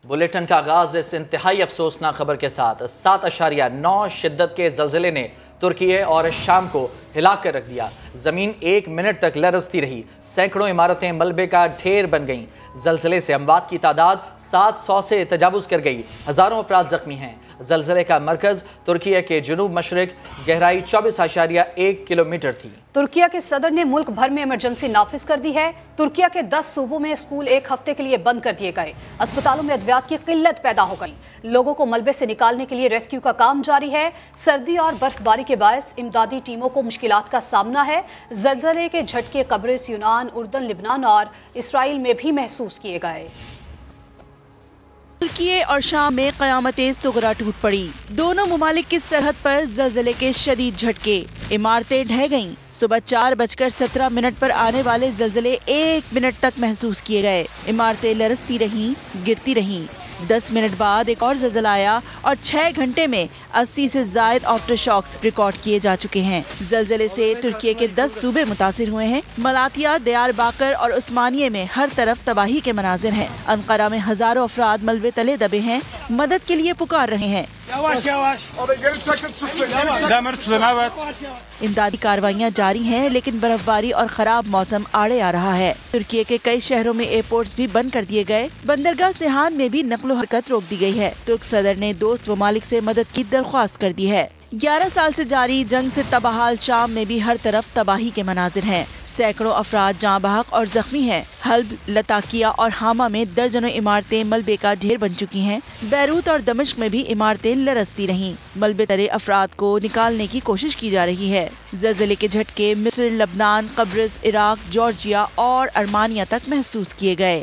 Bulletin का आगाज इस इंतहाई अफसोसनाक खबर के साथ 7.9 शिद्दत के जलजले ने तुर्की और शाम को हिला कर रख दिया। जमीन 1 मिनट तक लरजती रही, सैकड़ों इमारतें मलबे का ढेर बन गईं। जलजले से अमवात की तादाद 700 से तजावुज कर गई, हजारों अफराद जख्मी हैं। जलजले का मरकज तुर्की के जुनूब मशरिक, गहराई 24.1 किलोमीटर थी। तुर्की के सदर ने मुल्क भर में इमरजेंसी नाफिज कर दी है। तुर्की के 10 सूबों में स्कूल 1 हफ्ते के लिए बंद कर दिए गए। अस्पतालों में अद्वियात की किल्लत पैदा हो गई। लोगों को मलबे से निकालने के लिए रेस्क्यू का काम जारी है। सर्दी और बर्फबारी के बायस इमदादी टीमों को मुश्किलात का सामना है। जलजले के झटके कब्रिस, यूनान, उर्दन, लिबनान और इसराइल में भी महसूस किए गए। तुर्की और शाम में क़यामत-ए सुगरा टूट पड़ी। दोनों ममालिक की सरहद पर ज़लज़ले के शदीद झटके, इमारतें ढह गईं। सुबह 4:17 पर आने वाले ज़लज़ले 1 मिनट तक महसूस किए गए। इमारतें लरजती रहीं, गिरती रहीं। 10 मिनट बाद एक और ज़लज़ला आया और 6 घंटे में 80 से ज़ायद आफ्टर शॉक्स रिकॉर्ड किए जा चुके हैं। ज़लज़ले से तुर्की के 10 सूबे मुतासिर हुए हैं। मलातिया, दियारबाकर और उस्मानिये में हर तरफ तबाही के मनाजिर हैं। अंकारा में हजारों अफराद मलबे तले दबे हैं, मदद के लिए पुकार रहे हैं। इमदादी कार्रवाइयाँ जारी हैं, लेकिन बर्फबारी और खराब मौसम आड़े आ रहा है। तुर्की के कई शहरों में एयरपोर्ट्स भी बंद कर दिए गए। बंदरगाह सिहान में भी नकलो हरकत रोक दी गई है। तुर्क सदर ने दोस्त ममालिक से मदद की दरख्वास्त कर दी है। 11 साल से जारी जंग से तबाहाल शाम में भी हर तरफ तबाही के मनाजिर हैं। सैकड़ों अफराद जाँ बहक और जख्मी हैं। हल्ब, लताकिया और हामा में दर्जनों इमारतें मलबे का ढेर बन चुकी हैं। बैरूत और दमिश्क में भी इमारतें लरजती रहीं। मलबे तले अफराद को निकालने की कोशिश की जा रही है। ज़लज़ले के झटके मिस्र, लबनान, कब्रिस, इराक, जॉर्जिया और अर्मानिया तक महसूस किए गए।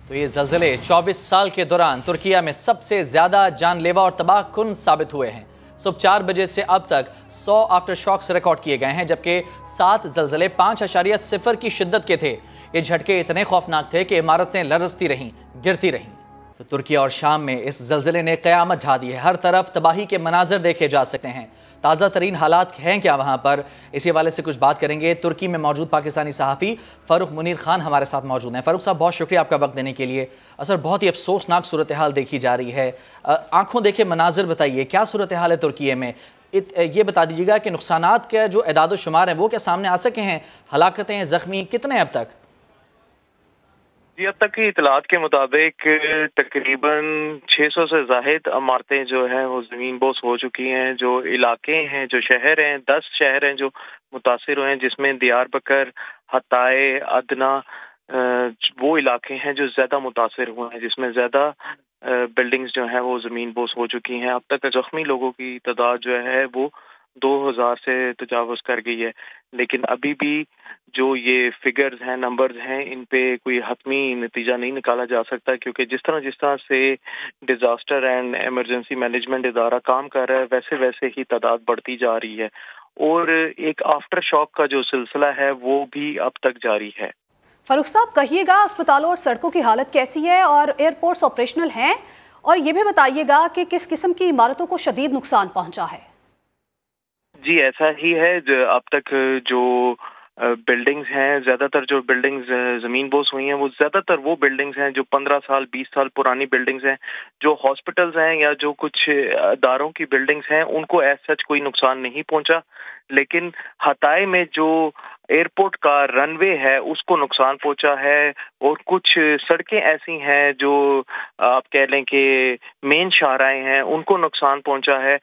तो ये ज़लज़ले 24 साल के दौरान तुर्किया में सबसे ज्यादा जानलेवा और तबाहकुन साबित हुए हैं। सुबह 4 बजे से अब तक 100 आफ्टर शॉक्स रिकॉर्ड किए गए हैं, जबकि 7 ज़लज़ले 5.0 की शिद्दत के थे। ये झटके इतने खौफनाक थे कि इमारतें लरजती रहीं, गिरती रहीं। तो तुर्की और शाम में इस ज़लज़ले ने क़यामत ढा दी है। हर तरफ तबाही के मनाज़र देखे जा सकते हैं। ताज़ा तरीन हालात हैं क्या वहाँ पर, इसी हवाले से कुछ बात करेंगे। तुर्की में मौजूद पाकिस्तानी सहाफ़ी फ़ारूक मुनीर खान हमारे साथ मौजूद हैं। फ़ारूक साहब, बहुत शुक्रिया आपका वक्त देने के लिए। असर बहुत ही अफसोसनाक सूरत हाल देखी जा रही है। आंखों देखे मनाजिर बताइए, क्या सूरत हाल है तुर्की में? ये बता दीजिएगा कि नुकसानात का जो एदाद शुमार है वो क्या सामने आ सके हैं? हलाकतें, ज़ख्मी कितने अब तक? जी, अब तक की इतलात के मुताबिक तकरीबन 600 से ज़ाहिद इमारतें जो हैं वो ज़मीन बोस हो चुकी हैं। जो इलाके हैं, जो शहर हैं, 10 शहर हैं जो मुतासिर हुए हैं, जिसमें दियारबकर, हताए, अदना वो इलाके हैं जो ज़्यादा मुतासिर हुए हैं, जिसमें ज़्यादा बिल्डिंग्स जो हैं वो ज़मीन बोस हो चुकी हैं। अब तक ज़ख्मी लोगों की तादाद जो है वो 2000 से तजावुज़ कर गई है। लेकिन अभी भी जो ये फिगर्स हैं, नंबर्स हैं, इन पे कोई हतमी नतीजा नहीं निकाला जा सकता, क्योंकि जिस तरह से डिजास्टर एंड इमरजेंसी मैनेजमेंट इदारा काम कर रहा है, वैसे वैसे ही तादाद बढ़ती जा रही है। और एक आफ्टर शॉक का जो सिलसिला है वो भी अब तक जारी है। फारूक साहब, कहिएगा अस्पतालों और सड़कों की हालत कैसी है और एयरपोर्ट्स ऑपरेशनल हैं? और ये भी बताइएगा कि किस किस्म की इमारतों को शदीद नुकसान पहुंचा है? जी, ऐसा ही है। अब तक जो बिल्डिंग्स हैं, ज़्यादातर जो बिल्डिंग्स ज़मीन बोस हुई हैं वो ज़्यादातर वो बिल्डिंग्स हैं जो 15 साल 20 साल पुरानी बिल्डिंग्स हैं। जो हॉस्पिटल्स हैं या जो कुछ अदारों की बिल्डिंग्स हैं उनको एज सच कोई नुकसान नहीं पहुंचा, लेकिन हताए में जो एयरपोर्ट का रनवे है उसको नुकसान पहुंचा है। और कुछ सड़कें ऐसी हैं जो आप कह लें कि मेन शाहराएं हैं, उनको नुकसान पहुंचा है।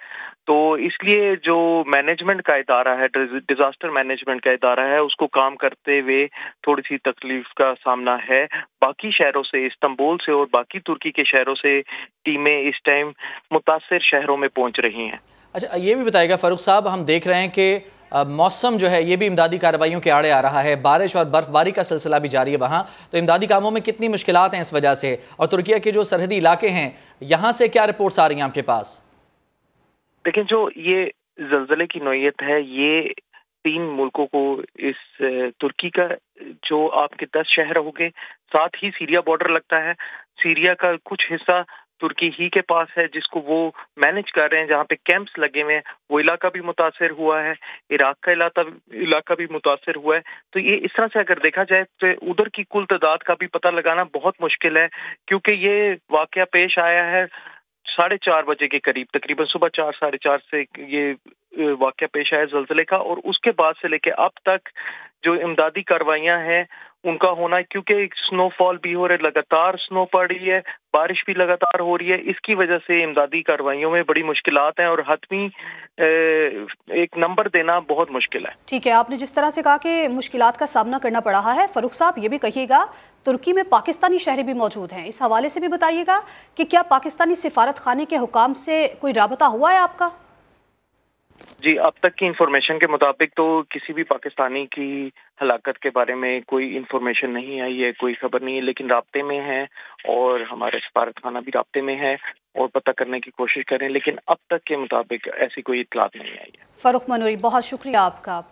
तो इसलिए जो मैनेजमेंट का इदारा है, डिजास्टर मैनेजमेंट का इदारा है, उसको काम करते हुए थोड़ी सी तकलीफ का सामना है। बाकी शहरों से, इस्तांबुल से और बाकी तुर्की के शहरों से टीमें इस टाइम मुतासिर शहरों में पहुंच रही हैं। अच्छा, ये भी बताइएगा फ़ारूक साहब, हम देख रहे हैं कि मौसम जो है ये भी इमदादी कार्रवाइयों के आड़े आ रहा है। बारिश और बर्फबारी का सिलसिला भी जारी है वहाँ, तो इमदादी कामों में कितनी मुश्किलात हैं इस वजह से? और तुर्की के जो सरहदी इलाके हैं, यहाँ से क्या रिपोर्ट्स आ रही हैं आपके पास? लेकिन जो ये ज़लज़ले की नौयत है, ये 3 मुल्कों को, इस तुर्की का जो आपके 10 शहर हो गए, साथ ही सीरिया बॉर्डर लगता है। सीरिया का कुछ हिस्सा तुर्की ही के पास है, जिसको वो मैनेज कर रहे हैं, जहाँ पे कैंप्स लगे हुए हैं, वो इलाका भी मुतासर हुआ है, इराक का इलाका भी मुतासर हुआ है। तो ये इस तरह से अगर देखा जाए तो उधर की कुल तादाद का भी पता लगाना बहुत मुश्किल है, क्योंकि ये वाकया पेश आया है 4:30 बजे के करीब, तकरीबन सुबह 4 साढ़े 4 से ये वाकया पेश आया ज़लज़ले का, और उसके बाद से लेके अब तक जो इमदादी कार्रवाइयाँ हैं उनका होना, क्योंकि स्नोफॉल भी हो रहा है, लगातार स्नो पड़ रही है, बारिश भी लगातार हो रही है, इसकी वजह से इमदादी कार्रवाइयों में बड़ी मुश्किलात हैं और हतमी एक नंबर देना बहुत मुश्किल है। ठीक है, आपने जिस तरह से कहा कि मुश्किलात का सामना करना पड़ रहा है, फरूख साहब ये भी कहिएगा तुर्की में पाकिस्तानी शहरी भी मौजूद हैं, इस हवाले से भी बताइएगा कि क्या पाकिस्तानी सिफारत खाने के हुकाम से कोई राबता हुआ है आपका? जी, अब तक की इंफॉर्मेशन के मुताबिक तो किसी भी पाकिस्तानी की हलाकत के बारे में कोई इंफॉर्मेशन नहीं आई है, कोई खबर नहीं है, लेकिन राब्ते में है और हमारे सफारत खाना भी राब्ते में है और पता करने की कोशिश करें, लेकिन अब तक के मुताबिक ऐसी कोई इत्तलात नहीं आई है। फरूख मनूरी, बहुत शुक्रिया आपका।